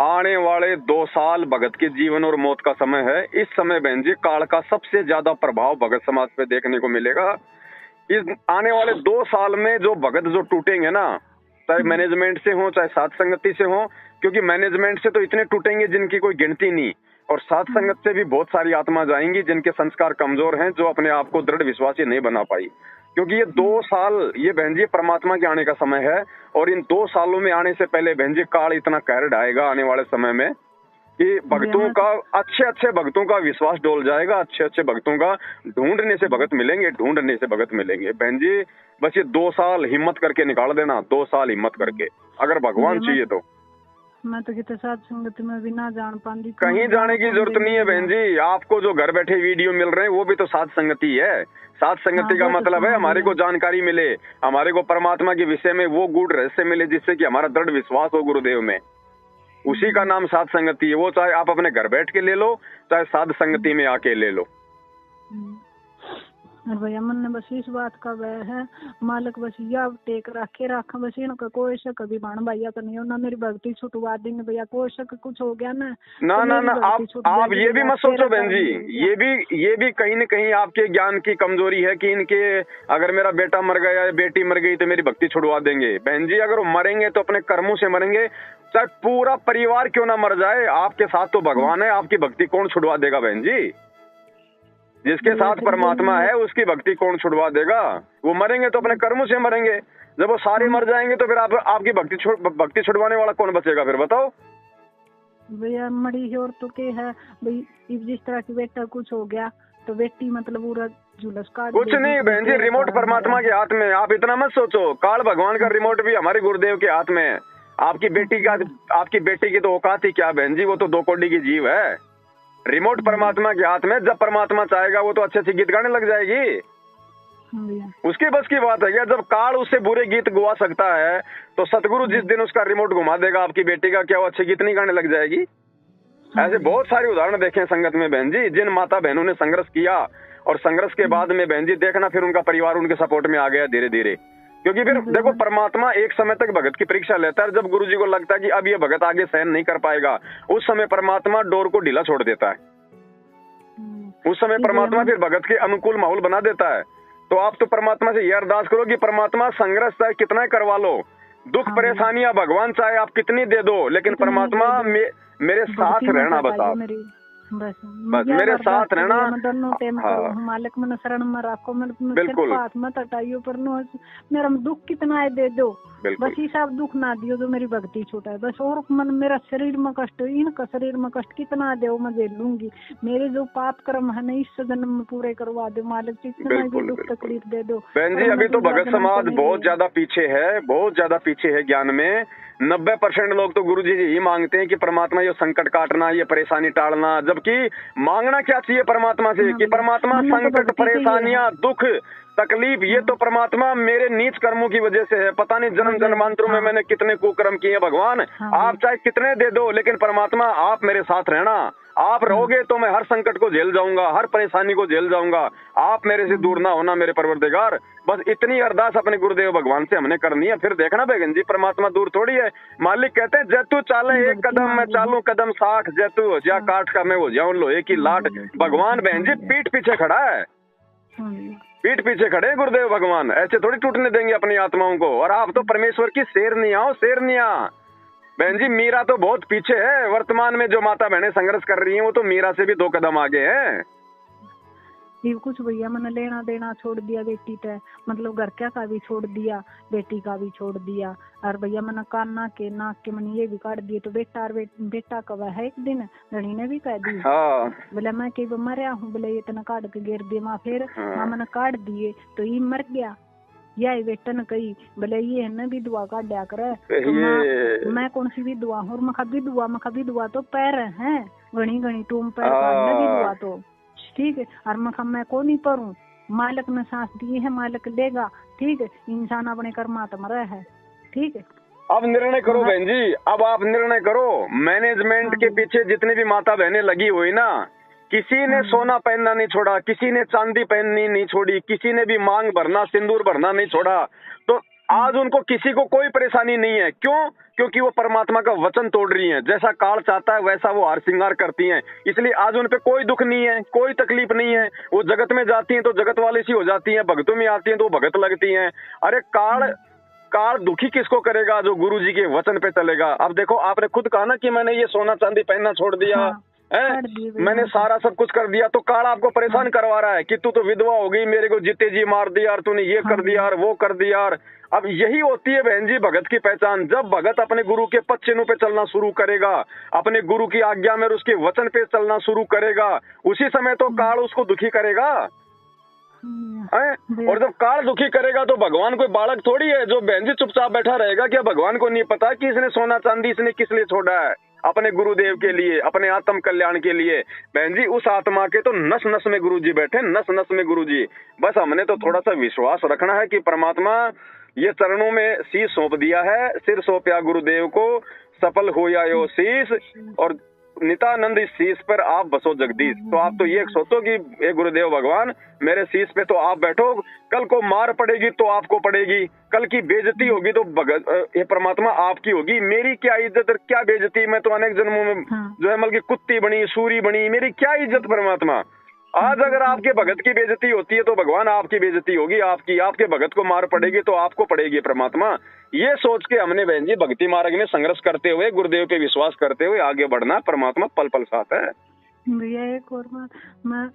आने वाले 2 साल भगत के जीवन और मौत का समय है। इस समय बहन जी काल का सबसे ज्यादा प्रभाव भगत समाज पे देखने को मिलेगा। इस आने वाले 2 साल में जो भगत जो टूटेंगे ना, चाहे मैनेजमेंट से हो चाहे साथ संगति से हो, क्योंकि मैनेजमेंट से तो इतने टूटेंगे जिनकी कोई गिनती नहीं, और साथ संगत से भी बहुत सारी आत्मा जाएंगी जिनके संस्कार कमजोर हैं, जो अपने आप को दृढ़ विश्वासी नहीं बना पाई। क्योंकि ये 2 साल ये बहन जी परमात्मा के आने का समय है, और इन 2 सालों में आने से पहले बहन जी काल इतना कहर ढाएगा आने वाले समय में कि भक्तों का, अच्छे भक्तों का विश्वास डोल जाएगा, अच्छे भक्तों का ढूंढने से भगत मिलेंगे बहन जी। बस ये 2 साल हिम्मत करके निकाल देना, 2 साल हिम्मत करके, अगर भगवान चाहिए तो। मैं तो कितने साथ संगत में भी ना जान पाती, कहीं जाने की जरूरत नहीं है बहन जी। आपको जो घर बैठे वीडियो मिल रहे हैं वो भी तो साथ संगति है। साथ संगति का मतलब है हमारे को जानकारी मिले, हमारे को परमात्मा के विषय में वो गूढ़ रहस्य मिले जिससे कि हमारा दृढ़ विश्वास हो गुरुदेव में। उसी का नाम साध संगति है। वो चाहे आप अपने घर बैठ के ले लो, चाहे साध संगति में आके ले लो। और भैया मन ने बस इस बात का वह है मालिक बस या टेक रखा बस इनका कोई शक अभी बाण भैया का नहीं हो ना, मेरी भक्ति छुटवा देंगे भैया, कोई शक कुछ हो गया ना ना आप ये भी मत सोचो बहन जी, ये भी कहीं न कहीं आपके ज्ञान की कमजोरी है कि इनके अगर मेरा बेटा मर गया या बेटी मर गई तो मेरी भक्ति छुड़वा देंगे। बहन जी अगर वो मरेंगे तो अपने कर्मों से मरेंगे, चाहे पूरा परिवार क्यों ना मर जाए, आपके साथ तो भगवान है, आपकी भक्ति कौन छुड़वा देगा बहन जी? जिसके साथ परमात्मा है उसकी भक्ति कौन छुड़वा देगा? वो मरेंगे तो अपने कर्मों से मरेंगे। जब वो सारे मर जाएंगे तो फिर आपकी भक्ति छुड़वाने वाला कौन बचेगा फिर बताओ? भैया मरी और तो क्या है भाई, जिस तरह की बेटा कुछ हो गया तो बेटी मतलब पूरा जुलस काट कुछ नहीं बहन जी, रिमोट परमात्मा के हाथ में। आप इतना मत सोचो, काल भगवान का रिमोट भी हमारे गुरुदेव के हाथ में है। आपकी बेटी की तो औकात ही क्या बहन जी, वो तो 2 कौड़ी की जीव है। रिमोट परमात्मा के हाथ में, जब परमात्मा चाहेगा वो तो अच्छे गीत गाने लग जाएगी। उसकी बस की बात है क्या? जब काल उससे बुरे गीत गुआ सकता है तो सतगुरु जिस दिन उसका रिमोट घुमा देगा आपकी बेटी का, क्या वो अच्छे गीत नहीं गाने लग जाएगी? ऐसे बहुत सारे उदाहरण देखे संगत में बहन जी, जिन माता बहनों ने संघर्ष किया और संघर्ष के बाद में बहन जी देखना फिर उनका परिवार उनके सपोर्ट में आ गया धीरे धीरे। क्योंकि फिर देखो परमात्मा एक समय तक भगत की परीक्षा लेता है। जब गुरु जी को लगता है कि अब ये भगत आगे सहन नहीं कर पाएगा, उस समय परमात्मा डोर को ढीला छोड़ देता है। उस समय परमात्मा फिर भगत के अनुकूल माहौल बना देता है। तो आप तो परमात्मा से यह अरदास करो कि परमात्मा संघर्ष चाहे कितना करवा लो, दुख परेशानियां भगवान चाहे आप कितनी दे दो, लेकिन परमात्मा मेरे साथ रहना, बस आप बस मेरे साथ रहना। मालिक मन शरण में रखो, बिल्कुल हाथ मत हटाइयो, पर मेरा दुख कितना है दे दो, बस ये सब दुख ना दियो जो मेरी भक्ति छूटा है बस। और मन मेरा शरीर में कष्ट, इनका शरीर में कष्ट कितना दे मैं दे लूंगी। मेरे जो पाप कर्म है ना इस जन्म में पूरे करवा दो मालिक, कितना भी दुख तकलीफ दे दो। बहन जी अभी तो भगत समाज बहुत ज्यादा पीछे है, बहुत ज्यादा पीछे है ज्ञान में। 90% लोग तो गुरु जी यही मांगते हैं कि परमात्मा ये संकट काटना, ये परेशानी टालना, जबकि मांगना क्या चाहिए परमात्मा से कि परमात्मा संकट, परेशानियां, दुख, तकलीफ ये तो परमात्मा मेरे नीच कर्मों की वजह से है। पता नहीं जन्म जन्मांतरों में मैंने कितने कुकर्म किए भगवान, आप चाहे कितने दे दो, लेकिन परमात्मा आप मेरे साथ रहना। आप रहोगे तो मैं हर संकट को झेल जाऊंगा, हर परेशानी को झेल जाऊंगा। आप मेरे से दूर ना होना मेरे परवरदिगार। बस इतनी अरदास अपने गुरुदेव भगवान से हमने करनी है। फिर देखना बेगन जी परमात्मा दूर थोड़ी है। मालिक कहते हैं जैतू चाले 1 कदम मैं चालू कदम 60, जैतू हो जा काठ का मैं हो जाऊं लोहे की लाट। भगवान बहन जी पीठ पीछे खड़ा है, पीठ पीछे खड़े गुरुदेव भगवान, ऐसे थोड़ी टूटने देंगे अपनी आत्माओं को। और आप तो परमेश्वर की शेरनियां हो, शेरनियां। बहन जी मीरा तो बहुत पीछे है। वर्तमान में जो माता बहनें संघर्ष कर रही हैं वो तो मीरा से भी 2 कदम आगे हैं। ये कुछ भैया मैंने लेना देना छोड़ दिया बेटी पे, मतलब घर का भी छोड़ दिया, बेटी का भी छोड़ दिया। और भैया मैंने काना के नाक के मैंने ये भी काट दिए। तो बेटा कब है एक दिन धनी ने भी कह दी बोले मैं कई मरिया हूँ, बोले इतना काट के गिर दिए माँ। फिर माँ मैंने काट दिए तो ये मर गया, या बेटा ने कही बोले ये है ना विधवा का डा करे तो मैं कौन सी विधवा हूँ। और मखा विधवा तो पैर है घनी घनी टूम पैर विधवा तो ठीक है। और मैं को नहीं पढ़ू, मालिक ने सांस दी है मालिक लेगा, ठीक है। इंसान अपने कर्मात्मा है, ठीक है। अब निर्णय करो बहन जी, अब आप निर्णय करो। मैनेजमेंट के पीछे जितनी भी माता बहनें लगी हुई ना, किसी ने सोना पहनना नहीं छोड़ा, किसी ने चांदी पहननी नहीं छोड़ी, किसी ने भी मांग भरना, सिंदूर भरना नहीं छोड़ा। तो आज उनको किसी को कोई परेशानी नहीं है। क्यों? क्योंकि वो परमात्मा का वचन तोड़ रही हैं। जैसा काल चाहता है वैसा वो हार श्रृंगार करती हैं, इसलिए आज उन पे कोई दुख नहीं है, कोई तकलीफ नहीं है। वो जगत में जाती हैं तो जगत वाली सी हो जाती हैं, भक्तों में आती हैं तो भगत लगती हैं। अरे काल दुखी किसको करेगा? जो गुरु जी के वचन पे चलेगा। अब देखो आपने खुद कहा ना कि मैंने ये सोना चांदी पहनना छोड़ दिया, मैंने सारा सब कुछ कर दिया, तो काल आपको परेशान करवा रहा है कि तू तो विधवा हो गई, मेरे को जीते जी मार दिया, और तूने ये कर दिया और वो कर दिया। और अब यही होती है बहन जी भगत की पहचान। जब भगत अपने गुरु के पद चिन्हों पे चलना शुरू करेगा, अपने गुरु की आज्ञा में और उसके वचन पे चलना शुरू करेगा, उसी समय तो काल उसको दुखी करेगा। और जब काल दुखी करेगा तो भगवान कोई बालक थोड़ी है जो बहन जी चुपचाप बैठा रहेगा। क्या भगवान को नहीं पता कि इसने सोना चांदी इसने किस लिए छोड़ा है? अपने गुरुदेव के लिए, अपने आत्म कल्याण के लिए। बहन जी उस आत्मा के तो नस नस में गुरुजी बैठे, नस नस में गुरुजी। बस हमने तो थोड़ा सा विश्वास रखना है कि परमात्मा ये चरणों में शीश सौंप दिया है, सिर सौंपया गुरुदेव को, सफल हो या यो शीश, और नित्यानंद इस शीश पर आप बसो जगदीश। तो आप तो ये सोचो कि हे गुरुदेव भगवान मेरे शीश पे तो आप बैठो, कल को मार पड़ेगी तो आपको पड़ेगी, कल की बेइज्जती होगी तो ये परमात्मा आपकी होगी। मेरी क्या इज्जत और क्या बेइज्जती? मैं तो अनेक जन्मों में जो है मतलब की कुत्ती बनी, सूरी बनी, मेरी क्या इज्जत परमात्मा? आज अगर आपके भगत की बेइज्जती होती है तो भगवान आपकी बेइज्जती होगी, आपके भगत को मार पड़ेगी तो आपको पड़ेगी परमात्मा। ये सोच के हमने बहन जी भक्ति मार्ग में संघर्ष करते हुए, गुरुदेव पे विश्वास करते हुए आगे बढ़ना। परमात्मा पल पल साथ है। भैया एक और बात, मैं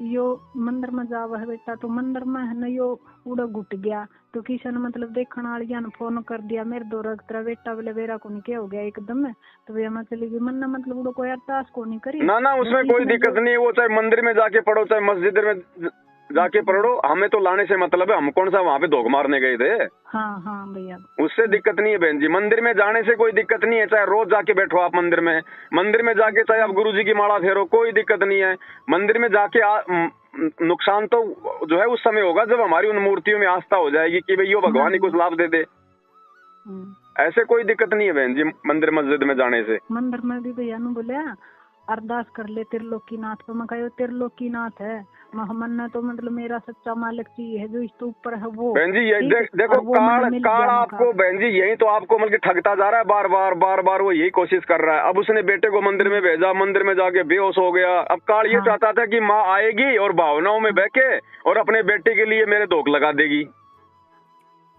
यो मंदिर में जावा है बेटा, तो मंदिर में है ना यो उड़ा घुट गया, तो किसी ने मतलब देखने वालिया ने फोन कर दिया मेरे दो तेरा बेटा बोले बेरा को नहीं क्या हो गया एकदम में, तो भैया मैं चली गई। मन मतलब उड़ा कोई अरदास को नहीं करी ना उसमें कोई दिक्कत नहीं है। वो चाहे मंदिर में जाके पढ़ो चाहे मस्जिद में जाके पढ़ो, हमें तो लाने से मतलब है। हम कौन सा वहाँ पे धोख मारने गए थे? हाँ भैया उससे दिक्कत नहीं है बहन जी। मंदिर में जाने से कोई दिक्कत नहीं है, चाहे रोज जाके बैठो आप मंदिर में जाके चाहे आप गुरुजी की माला फेरो, कोई दिक्कत नहीं है। मंदिर में जाके नुकसान तो जो है उस समय होगा जब हमारी उन मूर्तियों में आस्था हो जाएगी कि भाई यो भगवान ही कुछ लाभ दे दे। ऐसे कोई दिक्कत नहीं है बहन जी मंदिर मस्जिद में जाने से। मंदिर में भी भैया ने बोले अरदास कर ले त्रिलोकीनाथ पे, मैं कहो त्रिलोकीनाथ है मन तो मतलब मेरा सच्चा मालिक जी है जो इसके ऊपर है वो। बहन जी ये देखो काल आपको बहन जी यही तो आपको मतलब ठगता जा रहा है, बार बार वो यही कोशिश कर रहा है। अब उसने बेटे को मंदिर में भेजा, मंदिर में जाके बेहोश हो गया। अब काल ये चाहता था कि माँ आएगी और भावनाओं में बहके और अपने बेटे के लिए मेरे धोख लगा देगी।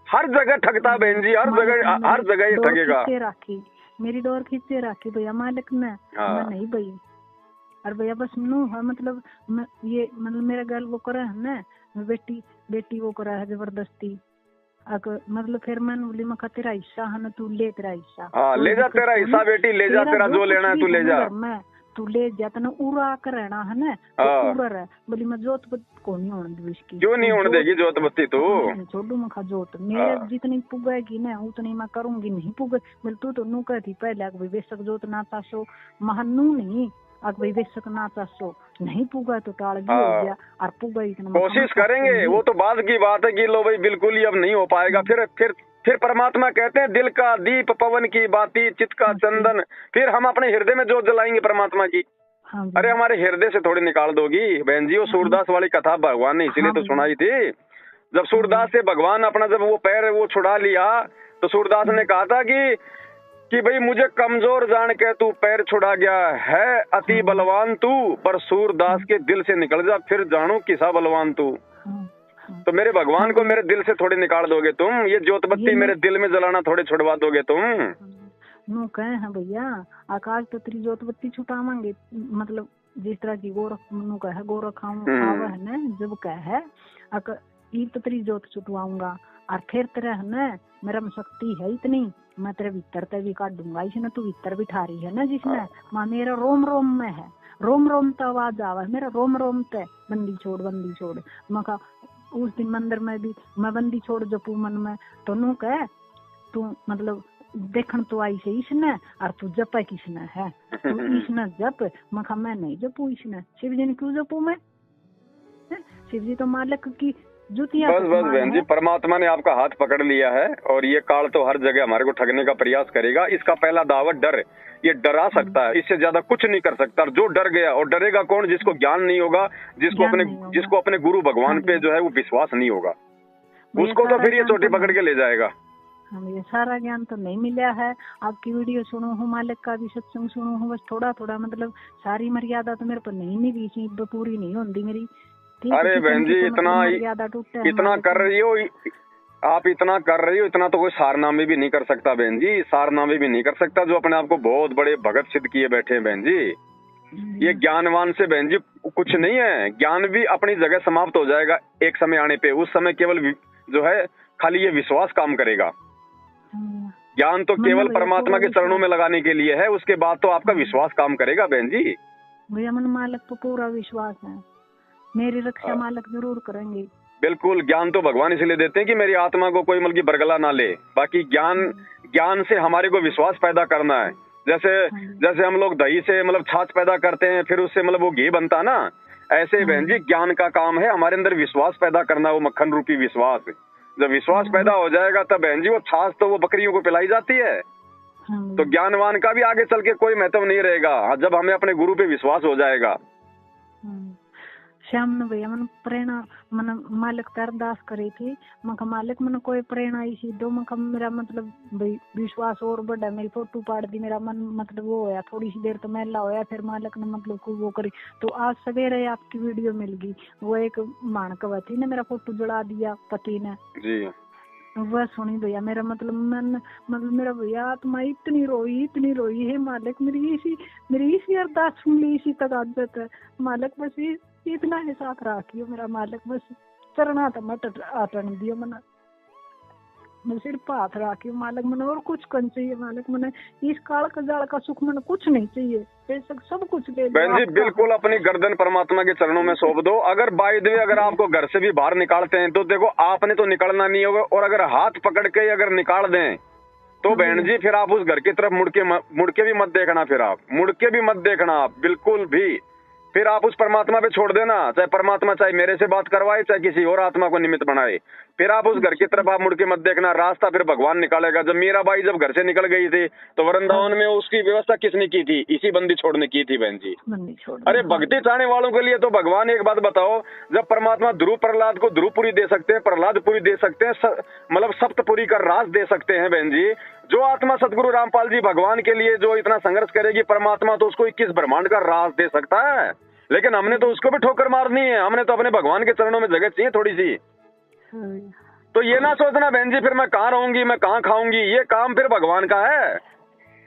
हर जगह ठगता बहन जी, हर जगह ये ठगेगा। मेरी डोर खींचे राखी भैया मालिक ने, मैं नहीं भई। और भैया बस नू है मतलब ये मतलब मेरा गल वो करे है ना, बेटी वो करा है जबरदस्ती। मतलब फिर मैंने बोली मैं तेरा हिस्सा है ना, तू ले तेरा हिस्सा। ले जा तेरा हिस्सा बेटी, ले जा तेरा जो लेना है तू ले जा। तू ले जाता ना उड़ा कर रहना है ना, उड़ा है बोली मैं जोत को नहीं होने दूँ इसकी। क्यों नहीं होने देगी जोत बत्ती? तो छोड़ू मैं खा जोत मेरे जितनी पुगेगी ना उतनी मैं करूंगी, नहीं पुगे बोले तू तो नू कहती पहले बेशक जोत ना चासो महनू नहीं, अब बेशक ना चासो नहीं पुगा तो टाल भी हो गया और पुगा इतना कोशिश करेंगे। वो तो बाद की बात है कि लो भाई बिल्कुल ही अब नहीं हो पाएगा। फिर परमात्मा कहते हैं दिल का दीप पवन की बाती चित्त का चंदन, फिर हम अपने हृदय में जोत जलाएंगे परमात्मा की। अरे हमारे हृदय से थोड़ी निकाल दोगी बहन जी। वो सूरदास वाली कथा भगवान ने इसीलिए तो सुनाई थी। जब सूरदास से भगवान अपना जब वो पैर वो छुड़ा लिया तो सूरदास ने कहा था कि भाई मुझे कमजोर जान के तू पैर छुड़ा गया है, अति बलवान तू, पर सूरदास के दिल से निकल जा फिर जानो किसा बलवान तू। तो मेरे भगवान को मेरे दिल से थोड़ी निकाल दोगे तुम, ये ज्योतबत्ती मेरे दिल में जलाना थोड़ी छुड़वा दोगे तुम। नो कहे हैं भैया आकाश तो तेरी ज्योतबत्ती छुटावांगे, मतलब जिस तरह की गोरख है ना जब कहे ये तो तेरी ज्योत छुटवाऊंगा और फिर तेरा है ना मेरा में शक्ति है इतनी मैं तेरे भीतर ते भी काट दूंगा। इसने तू भीतर बिठा रही है ना जिसने माँ मेरा रोम रोम में है, रोम रोम तो आवाज आवा है मेरा रोम रोम ते बंदी छोड़। मैं कहा उस दिन मंदिर में भी मैं बंदी छोड़ जपू मन में, तो नू कह तू मतलब देखन तो आई से इसने और तू जपा किसने है, तू इसने जप। मैं कहा मैं नहीं जपू इसने, शिव जी ने क्यों जपू मैं? शिव जी तो मालिक की जुतियां। बस बहन जी परमात्मा ने आपका हाथ पकड़ लिया है और ये काल तो हर जगह हमारे को ठगने का प्रयास करेगा। इसका पहला दावा डर, ये डरा सकता है, इससे ज्यादा कुछ नहीं कर सकता। और जो डर गया, और डरेगा कौन? जिसको ज्ञान नहीं होगा, जिसको अपने गुरु भगवान पे जो है वो विश्वास नहीं होगा, उसको तो फिर ये चोटी पकड़ के ले जाएगा। हमें सारा ज्ञान तो नहीं मिला है, आपकी वीडियो सुनो हूँ, मालिक का भी सत्संग सुनो हूँ, बस थोड़ा मतलब सारी मर्यादा तो मेरे पर नहीं भी पूरी नहीं होती मेरी। अरे बहन जी इतना कर रही हो आप, इतना कर रही हो, इतना तो कोई सारनामे भी नहीं कर सकता बहन जी, सारनामे भी नहीं कर सकता जो अपने आप को बहुत बड़े भगत सिद्ध किए बैठे हैं बहन जी। ये ज्ञानवान से बहन जी कुछ नहीं है, ज्ञान भी अपनी जगह समाप्त हो जाएगा एक समय आने पे। उस समय केवल जो है खाली ये विश्वास काम करेगा। ज्ञान तो केवल परमात्मा के चरणों में लगाने के लिए है, उसके बाद तो आपका विश्वास काम करेगा बहन जी। भैया मन मालिक पर पूरा विश्वास है, मेरी रक्षा मालिक जरूर करेंगे। बिल्कुल, ज्ञान तो भगवान इसलिए देते हैं कि मेरी आत्मा को कोई मतलब बरगला ना ले। बाकी ज्ञान से हमारे को विश्वास पैदा करना है। जैसे हम लोग दही से मतलब छाछ पैदा करते हैं, फिर उससे मतलब वो घी बनता ना, ऐसे बहन जी ज्ञान का काम है हमारे अंदर विश्वास पैदा करना, वो मक्खन रूपी विश्वास। जब विश्वास पैदा हो जाएगा तब बहन जी वो छाछ तो वो बकरियों को पिलाई जाती है। तो ज्ञानवान का भी आगे चल के कोई महत्व नहीं रहेगा जब हमें अपने गुरु पे विश्वास हो जाएगा। श्याम ने भैया मन प्रेरणा मन मालिक ते अरदास करी थी, मका मालिक मन कोई प्रेरणा इसी दो, मका मेरा मतलब भाई विश्वास और बढ़ा, मेरी फोटो पाड़ दी, मेरा मन मतलब वो होया, थोड़ी सी देर तो मैला होया, फिर मालिक ने मतलब को वो करी। तो आज सवेरे आपकी वीडियो मिल गई, वो एक मानकवा थी ने मेरा फोटो जला दिया पति ने जी, वह सुनी भैया मेरा मतलब मन मतलब मेरा भैया आत्मा इतनी रोई है मालिक, मेरी इसी अरदास सुन ली, इसी तक आदत है मालिक, बस इतना ही साथ रखियो मेरा मालिक, बस चरना था मट आटन दियो मन सिर्फ हाथ रखियो मालिक, मन और कुछ कन चाहिए मालिक, मन इस काल का जाल का सुख मन कुछ नहीं चाहिए, बेशक सब कुछ ले बहन जी। बिल्कुल अपनी गर्दन परमात्मा के चरणों में सौंप दो। अगर बाय द वे अगर आपको घर से भी बाहर निकालते हैं तो देखो आपने तो निकलना नहीं होगा, और अगर हाथ पकड़ के अगर निकाल दें तो बहन जी फिर आप उस घर की तरफ मुड़ के भी मत देखना, फिर आप मुड़ के भी मत देखना आप बिल्कुल भी, फिर आप उस परमात्मा पे छोड़ देना, चाहे परमात्मा चाहे मेरे से बात करवाए चाहे किसी और आत्मा को निमित्त बनाए, फिर आप उस घर की तरफ आप मुड़ के मत देखना, रास्ता फिर भगवान निकालेगा। जब मीराबाई जब घर से निकल गई थी तो वृंदावन में उसकी व्यवस्था किसने की थी? इसी बंदी छोड़ने की थी बहन जी। अरे भक्ति चाहने वालों के लिए तो भगवान एक बात बताओ, जब परमात्मा ध्रुव प्रहलाद को ध्रुवपुरी दे सकते हैं, प्रहलादपुरी दे सकते हैं, मतलब सप्तपुरी का राज दे सकते हैं बहन जी, जो आत्मा सदगुरु रामपाल जी भगवान के लिए जो इतना संघर्ष करेगी, परमात्मा तो उसको 21 ब्रह्मांड का राज दे सकता है। लेकिन हमने तो उसको भी ठोकर मारनी है, हमने तो अपने भगवान के चरणों में जगह चाहिए थोड़ी सी। तो ये ना सोचना बहन जी फिर मैं कहाँ रहूंगी, मैं कहाँ खाऊंगी, ये काम फिर भगवान का है,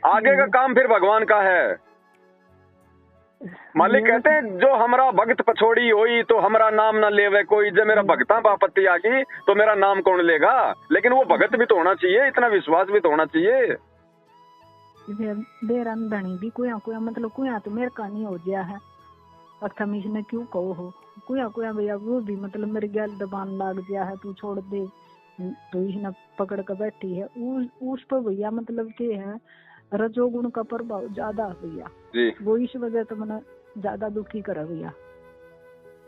आगे का काम फिर भगवान का है। मालिक कहते हैं जो हमारा भक्त पछोड़ी होई तो हमारा नाम ना लेवे कोई, जब मेरा भक्ता बापत्ती आ गई तो मेरा नाम कौन लेगा। लेकिन वो भगत भी तो होना चाहिए, इतना विश्वास भी तो होना चाहिए। भी कोया मतलब कोया तो मेरे का नहीं हो गया है, अर्थमीश ने क्यों कहो हो कोया भैया, वो भी मतलब मेरे गैल दबान लाग गया है, तू छोड़ दे, तो इसने पकड़ कर बैठी है उस पर भैया, मतलब के है रजोगुण का प्रभाव ज्यादा भैया जी, वो इस वजह से मैंने ज्यादा दुखी करा भैया।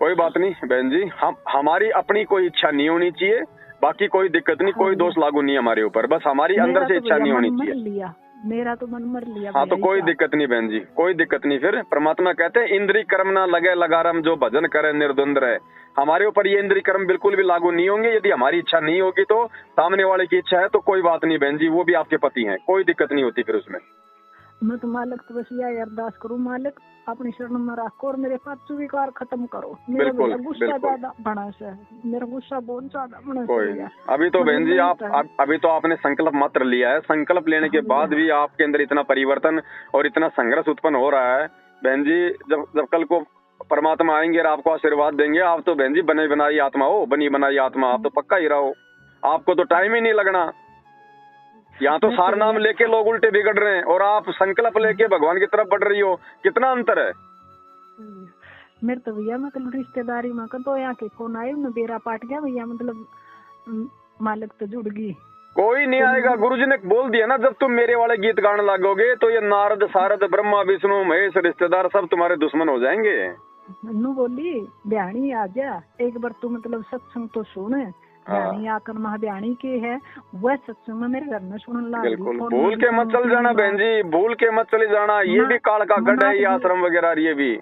कोई बात नहीं बहन जी, हमारी अपनी कोई इच्छा नहीं होनी चाहिए, बाकी कोई दिक्कत नहीं, कोई दोष लागू नहीं हमारे ऊपर, बस हमारी अंदर से इच्छा नहीं होनी चाहिए। मेरा तो मन मर लिया। हाँ तो कोई दिक्कत नहीं बहन जी, कोई दिक्कत नहीं। फिर परमात्मा कहते हैं इंद्री कर्म ना लगे लगारम, जो भजन करे निर्द्वंद रहे। हमारे ऊपर ये इंद्री कर्म बिल्कुल भी लागू नहीं होंगे, यदि हमारी इच्छा नहीं होगी तो सामने वाले की इच्छा है तो कोई बात नहीं बहन जी, वो भी आपके पति हैं, कोई दिक्कत नहीं होती फिर उसमें। मैं तो मालिक तो बस यही अरदास करूँ, मालिक अपनी शरण में रखो और मेरे पास विकार खत्म करो। मेरा गुस्सा ज्यादा बना से, मेरा गुस्सा बहुत ज्यादा बना। कोई अभी तो बहन जी आप अभी तो आपने संकल्प मात्र लिया है, संकल्प लेने के बाद भी आपके अंदर इतना परिवर्तन और इतना संघर्ष उत्पन्न हो रहा है बहन जी। जब कल को परमात्मा आएंगे और आपको आशीर्वाद देंगे, आप तो बहन जी बनी बनाई आत्मा हो, बनी बनाई आत्मा, आप तो पक्का ही रहो, आपको तो टाइम ही नहीं लगना। यहाँ तो सार नाम लेके लोग उल्टे बिगड़ रहे हैं और आप संकल्प लेके भगवान की तरफ बढ़ रही हो, कितना अंतर है। मेरे तो भैया मतलब रिश्तेदारी में तो यहाँ के कौन आये न बेरा पाट गया भैया, मतलब मालिक तो जुड़ गई, कोई नहीं आएगा। गुरुजी ने बोल दिया ना, जब तुम मेरे वाले गीत गाने लगोगे तो ये नारद सारद ब्रह्मा विष्णु महेश रिश्तेदार सब तुम्हारे दुश्मन हो जाएंगे। नू बोली ब्याणी आ जा एक बार, तू मतलब सत्संग तो सुन, ब्याणी आकर महाब्याणी के है वह सत्संग में मेरे घर में सुनने लगा। बिल्कुल भूल के मत चल जाना बहन जी, भूल के मत चले जाना, ये भी काल का गढ़ है, ये आश्रम वगैरह ये भी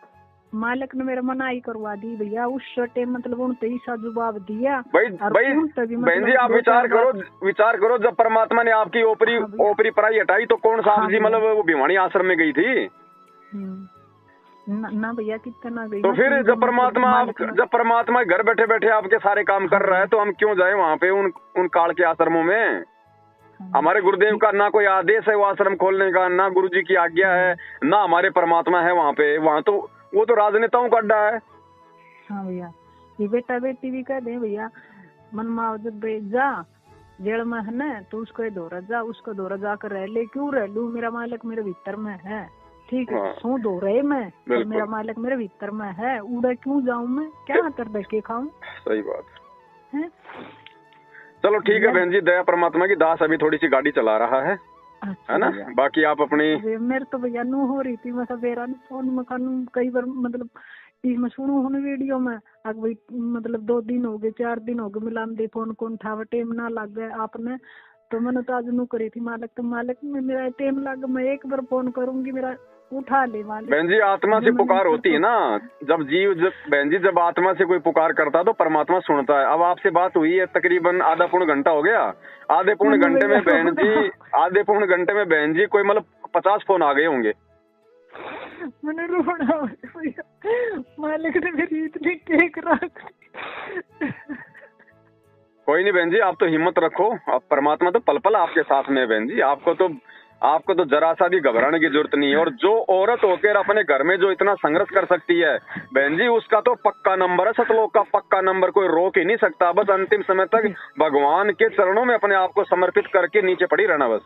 मालिक ने मेरा मनाई करवा दी भैया उस टाइम, मतलब उनते ऐसा जवाब दिया। भाई बहन जी आप विचार करो जब परमात्मा ने आपकी ओपरी पराई हटाई तो कौन सा जी मतलब वो भिवानी आश्रम में गई थी ना भैया, कितना गई। तो फिर जब परमात्मा घर बैठे बैठे आपके सारे काम कर रहा है तो हम क्यों जाए वहाँ पे उन काल के आश्रमों में। हमारे गुरुदेव का ना कोई आदेश है वो आश्रम खोलने का, ना गुरु जी की आज्ञा है, ना हमारे परमात्मा है वहाँ पे। वहाँ तो वो तो राजनेताओं का अड्डा है। हाँ भैया, ये बेटा बेटी भी कह दे भैया, मन माओ जब जा जेल में है ना, तो उसको उसको दौरा जाकर रह ले, क्यों रह लू, मेरा मालिक मेरे भीतर में है, ठीक है। हाँ। सो दो रहे मैं, मेरा मालिक मेरे भीतर में है, उड़ा क्यों जाऊं मैं, क्या कर दे के खाऊं। सही बात है। चलो ठीक है बहन जी, दया परमात्मा की। दास अभी थोड़ी सी गाड़ी चला रहा है ना, बाकी आप अपनी। मेरे तो भैया नू हो रही थी, मैं सवेरा फोन में कई बार मतलब इसमें सुनू हूँ वीडियो में, अब भाई मतलब 2 दिन हो गए 4 दिन हो गए मिलान दे फोन कौन था, टेम ना लग गए आपने, तो मैंने तो आज नू करी थी मालिक, तो मालिक में मेरा टेम लग, मैं एक बार फोन करूंगी मेरा उठा ले मालिक। बहन जी आत्मा से पुकार होती है ना, जब बहन जी जब आत्मा से कोई पुकार करता है तो परमात्मा सुनता है। अब आपसे बात हुई है तकरीबन आधा पौन घंटा हो गया, आधे पौन घंटे में बहन जी कोई मतलब 50 फोन आ गए होंगे। मैंने रोना मालिक ने मेरी इतनी टेक रख। कोई नहीं बहन जी, आप तो हिम्मत रखो, आप परमात्मा तो पल पल आपके साथ में है बहन जी। आपको तो जरा सा भी घबराने की जरूरत नहीं है। और जो औरत होकर अपने घर में जो इतना संघर्ष कर सकती है बहन जी, उसका तो पक्का नंबर है, सतलोक का पक्का नंबर, कोई रोक ही नहीं सकता। बस अंतिम समय तक भगवान के चरणों में अपने आप को समर्पित करके नीचे पड़ी रहना बस।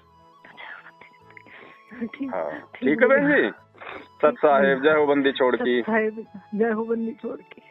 ठीक है बहन जी। सत साहेब जय हो बंदी छोड़ की। जय हो बंदी छोड़ की।